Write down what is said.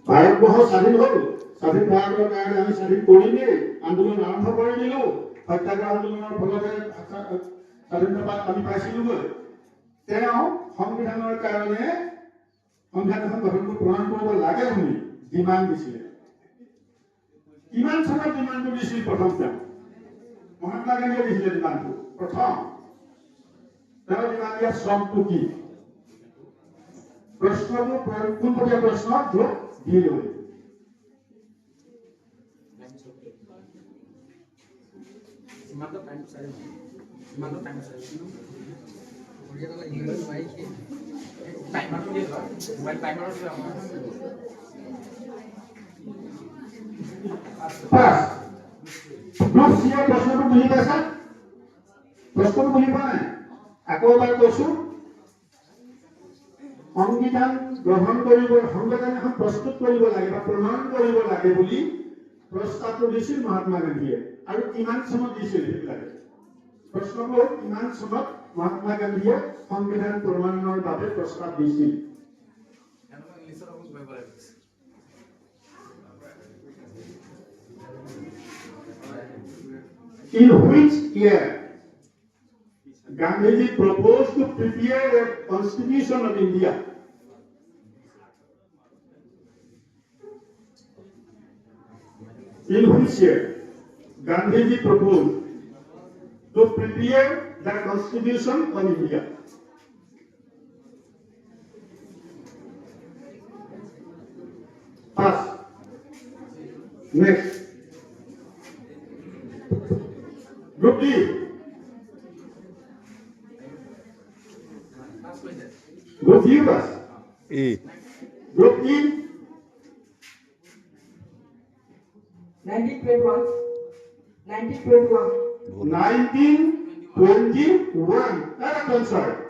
ভাৰতবৰ্ষ স্বাধীন হ'ল, স্বাধীন ভাৰতৰ কাৰণে আমি স্বাধীন কৰিমেই, আন্দোলন আৰম্ভ কৰি দিলোঁ, সত্যাগ্ৰহ আন্দোলনৰ ফলতে স্বাধীনতা আমি পাইছিলোগৈ। তেওঁ সংবিধানৰ কাৰণে সংবিধান এখন গঠন প্ৰণয়ন কৰিব লাগে বুলি ডিমাণ্ড দিছিলে। কিমান চনত ডিমাণ্ডটো দিছিল? প্ৰথম তেওঁ মহাত্মা গান্ধীয়ে দিছিলে ডিমাণ্ডটো প্ৰথম। তেওঁ ডিমাণ্ড দিয়া চনটো কি? প্ৰশ্নটো পোনপটীয়া প্ৰশ্ন যোগ দি লৈ প্ৰশ্নটো বুজি পাইছা? প্ৰশ্নটো বুজি পোৱা নাই? আকৌ এবাৰ কৈছো, সংবিধান গ্ৰহণ কৰিব, সংবিধান এখন প্ৰস্তুত কৰিব লাগে বা প্ৰণয়ন কৰিব লাগে বুলি প্ৰস্তাৱটো দিছিল মহাত্মা গান্ধীয়ে। আৰু কিমান চনত দিছিল সেইবিলাকে? প্ৰশ্নটো কিমান চনত মহাত্মা গান্ধীয়ে সংবিধান প্ৰণয়নৰ বাবে প্ৰস্তাৱ দিছিল? In which year Gandhiji proposed to prepare a constitution of India? In which year Gandhiji proposed to prepare the constitution of India? First. Next. Group D. Group D was E. Group E. 1921. 1921. 1921. Correct answer.